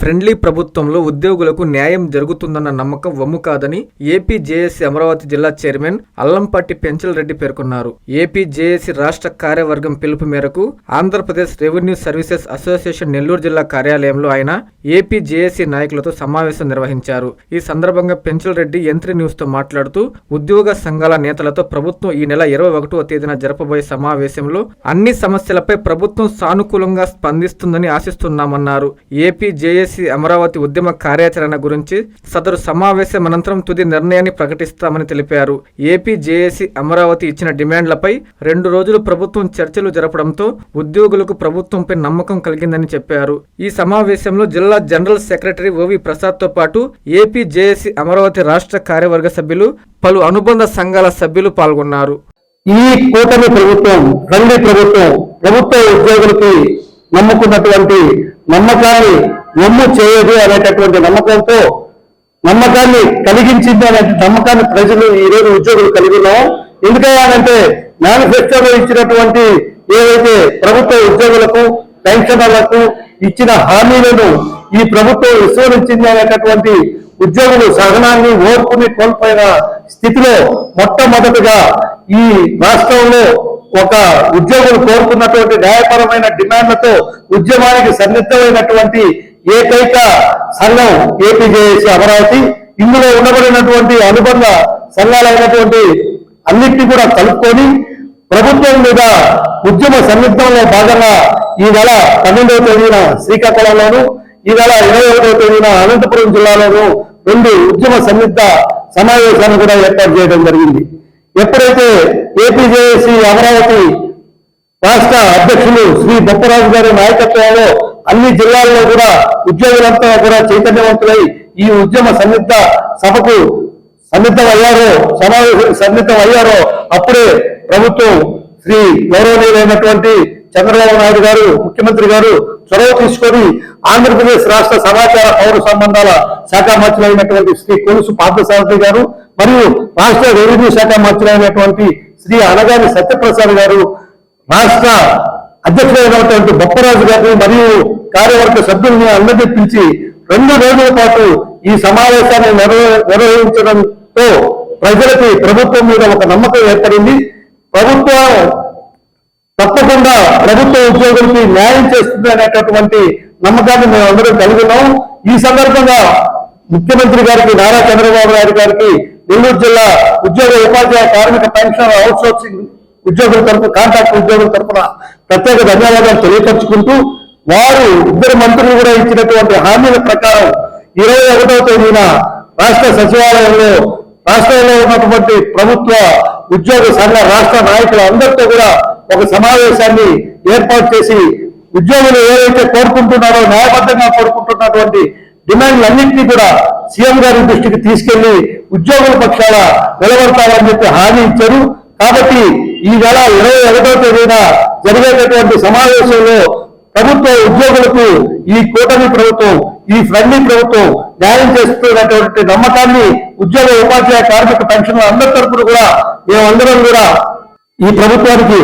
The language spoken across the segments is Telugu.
ఫ్రెండ్లీ ప్రభుత్వంలో ఉద్యోగులకు న్యాయం జరుగుతుందన్న నమ్మకం వమ్ము కాదని ఏపీ జేఏసీ అమరావతి జిల్లా చైర్మన్ అల్లంపాటి పెంచల్ రెడ్డి పేర్కొన్నారు. ఏపీ జేఏసీ రాష్ట్ర కార్యవర్గం పిలుపు మేరకు Andhra Pradesh revenue services association Nellore జిల్లా కార్యాలయంలో ఆయన ఏపీ జేఏసీ నాయకులతో సమావేశం నిర్వహించారు. ఈ సందర్భంగా పెంచల్ రెడ్డి యంత్రి న్యూస్ తో మాట్లాడుతూ ఉద్యోగ సంఘాల నేతలతో ప్రభుత్వం ఈ నెల 21వ తేదీన జరపబోయే సమావేశంలో అన్ని సమస్యలపై ప్రభుత్వం సానుకూలంగా స్పందిస్తుందని ఆశిస్తున్నామన్నారు. ఏపీ జేఏసీ అమరావతి ఉద్యమ కార్యాచరణ గురించి సదరు సమావేశం అనంతరం తుది నిర్ణయాన్ని ప్రకటిస్తామని తెలిపారు. ఏపీ జేఏసీ అమరావతి ఇచ్చిన డిమాండ్లపై 2 రోజులు ప్రభుత్వం చర్చలు జరపడంతో ఉద్యోగులకు ప్రభుత్వంపై నమ్మకం కలిగిందని చెప్పారు. ఈ సమావేశంలో జిల్లా జనరల్ సెక్రటరీ ఓవి ప్రసాద్ తో పాటు ఏపీ జేఏసీ అమరావతి రాష్ట్ర కార్యవర్గ సభ్యులు, పలు అనుబంధ సంఘాల సభ్యులు పాల్గొన్నారు. ఈ కూటమి ప్రభుత్వం ప్రభుత్వ ఉద్యోగులకి నమ్ముకున్నటువంటి నమ్మకాన్ని వమ్ము చేయదు అనేటటువంటి నమ్మకాన్ని కలిగించింది అనే నమ్మకాన్ని ప్రజలు ఈ రోజు ఉద్యోగులు కలిగి ఉన్నాం. ఎందుకంటే మేనిఫెస్టోలో ఇచ్చినటువంటి ఏవైతే ప్రభుత్వ ఉద్యోగులకు పెన్షనర్లకు ఇచ్చిన హామీలను ఈ ప్రభుత్వం విస్మరించింది అనేటటువంటి ఉద్యోగులు సహనాన్ని ఓర్పుని కోల్పోయిన స్థితిలో మొట్టమొదటిగా ఈ రాష్ట్రంలో ఒక ఉద్యోగులు కోరుకున్నటువంటి న్యాయపరమైన డిమాండ్లతో ఉద్యమానికి సన్నిద్ధమైనటువంటి ఏకైక సంఘం ఏపీ జేఏసీ అమరావతి. ఇందులో ఉండబడినటువంటి అనుబంధ సంఘాలైనటువంటి అన్నిటినీ కూడా కలుపుకొని ప్రభుత్వం మీద ఉద్యమ సన్నిద్ధంలో భాగంగా ఈ నెల 12వ తేదీన శ్రీకాకుళంలోను, ఈ నెల 21వ తేదీన అనంతపురం జిల్లాలోను 2 ఉద్యమ సన్నిద్ధ సమావేశాలను కూడా ఏర్పాటు చేయడం జరిగింది. ఎప్పుడైతే ఏపీ జేఏసీ అమరావతి రాష్ట్ర అధ్యక్షులు శ్రీ బొప్పరాజు గారి నాయకత్వంలో అన్ని జిల్లాల్లో కూడా ఉద్యోగులంతా కూడా చైతన్యవంతులై ఈ ఉద్యమ సన్నిద్ధ సభకు సన్నిద్ధమయ్యారో అప్పుడే ప్రభుత్వం శ్రీ గౌరవనీయులైనటువంటి చంద్రబాబు నాయుడు గారు, ముఖ్యమంత్రి గారు చొరవ తీసుకొని ఆంధ్రప్రదేశ్ రాష్ట్ర సమాచార పౌర సంబంధాల శాఖ మంత్రులైనటువంటి శ్రీ కొలుసు పార్థసారథి గారు మరియు రాష్ట్ర రెవెన్యూ శాఖ మంత్రులైనటువంటి శ్రీ అనగాని సత్యప్రసాద్ గారు, రాష్ట్ర అధ్యక్షులైనటువంటి బొప్పరాజు గారు మరియు కార్యవర్గ సభ్యుల్ని అందరినీ పిలిచి 2 రోజుల పాటు ఈ సమావేశాన్ని నిర్వహించడంతో ప్రజలకి ప్రభుత్వం మీద ఒక నమ్మకం ఏర్పడింది. ప్రభుత్వం తప్పకుండా ప్రభుత్వ ఉద్యోగులకి న్యాయం చేస్తుంది అనేటటువంటి నమ్మకాన్ని మేము అందరం కలిగి ఉన్నాం. ఈ సందర్భంగా ముఖ్యమంత్రి గారికి, నారా చంద్రబాబు నాయుడు గారికి నెల్లూరు జిల్లా ఉద్యోగ ఉపాధ్యాయ కార్మిక పెన్షన్ అవుట్సోర్సింగ్ ఉద్యోగుల తరఫున, కాంట్రాక్ట్ ఉద్యోగుల తరఫున ప్రత్యేక ధన్యవాదాలు తెలియపరుచుకుంటూ, వారు 2 మంత్రులు కూడా ఇచ్చినటువంటి హామీల ప్రకారం 21వ తేదీన రాష్ట్ర సచివాలయంలో రాష్ట్రంలో ఉన్నటువంటి ప్రభుత్వ ఉద్యోగ సంఘ రాష్ట్ర నాయకులు అందరితో కూడా ఒక సమావేశాన్ని ఏర్పాటు చేసి ఉద్యోగులు ఏవైతే కోరుకుంటున్నారో, న్యాయబద్ధంగా కోరుకుంటున్నటువంటి డిమాండ్లన్నింటినీ కూడా సీఎం గారి దృష్టికి తీసుకెళ్లి ఉద్యోగుల పక్షాల నిలబడతామని చెప్పి హామీ ఇచ్చారు. కాబట్టి ఈ నెల 21వ తేదీన జరిగేటటువంటి సమావేశంలో ప్రభుత్వ ఉద్యోగులకు ఈ కూటమి ప్రభుత్వం, ఈ ఫ్రెండ్లీ ప్రభుత్వం న్యాయం చేస్తున్నటువంటి నమ్మకాన్ని ఉద్యోగ ఉపాధ్యాయ కార్మిక పెన్షన్ల అందరి తరపున కూడా మేమందరం కూడా ఈ ప్రభుత్వానికి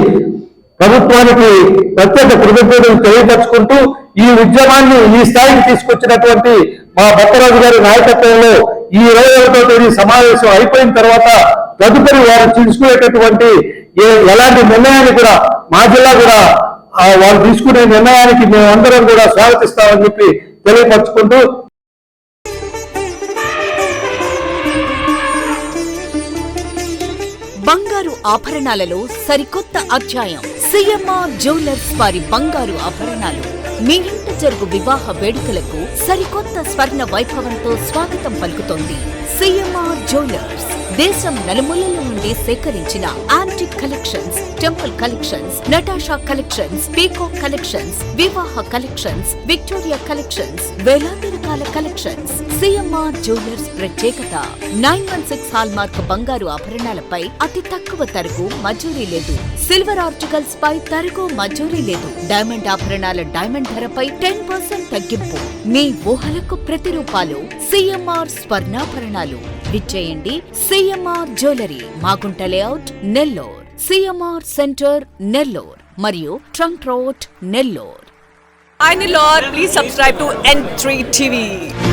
ప్రత్యేక కృతజ్ఞతలు తెలియపరుచుకుంటూ, ఈ ఉద్యమాన్ని ఈ స్థాయికి తీసుకొచ్చినటువంటి మా బొప్పరాజు గారి నాయకత్వంలో ఈ 21వ తేదీ సమావేశం అయిపోయిన తర్వాత తదుపరి వారు తీసుకునేటటువంటి ఎలాంటి నిర్ణయాన్ని కూడా మా జిల్లా కూడా వాళ్ళు తీసుకునే నిర్ణయానికి మేమందరం కూడా స్వాగతిస్తామని చెప్పి తెలియపరుచుకుంటూ, బంగారు ఆభరణాలలో సరికొత్త అధ్యాయం. సిఎంఆర్ జ్యువెలర్స్ వారి బంగారు ఆభరణాలు మీ ఇంట జరుగు వివాహ వేడుకలకు సరికొత్త స్వర్ణ వైభవంతో స్వాగతం పలుకుతోంది. సిఎంఆర్ జ్యువెలర్స్ దేశం నలుమూలల నుండి సేకరించిన antique collections, temple collections, Natasha collections, peacock collections, వివాహ కలెక్షన్స్, విక్టోరియా కలెక్షన్స్, వేలాది రకాల కలెక్షన్స్. సిఎంఆర్ జ్యువెలర్స్ ప్రత్యేకత 916 హాల్మార్క్ బంగారు ఆభరణాలపై అతి తక్కువ తరుగు మజూరీ లేదు. సిల్వర్ ఆర్టికల్స్ పై తరుగు మజూరీ లేదు. డైమండ్ ఆభరణాల డైమండ్ ధరపై 10% తగ్గింపు. మీ ఊహలకు ప్రతిరూపాలు సిఎంఆర్ స్వర్ణాభరణాలు. విచ్చేయండి CMR jewellery, Magunta layout, Nellore, CMR centre, Nellore మరియు trunk road, Nellore. Hi Nilor, please subscribe to N3 TV.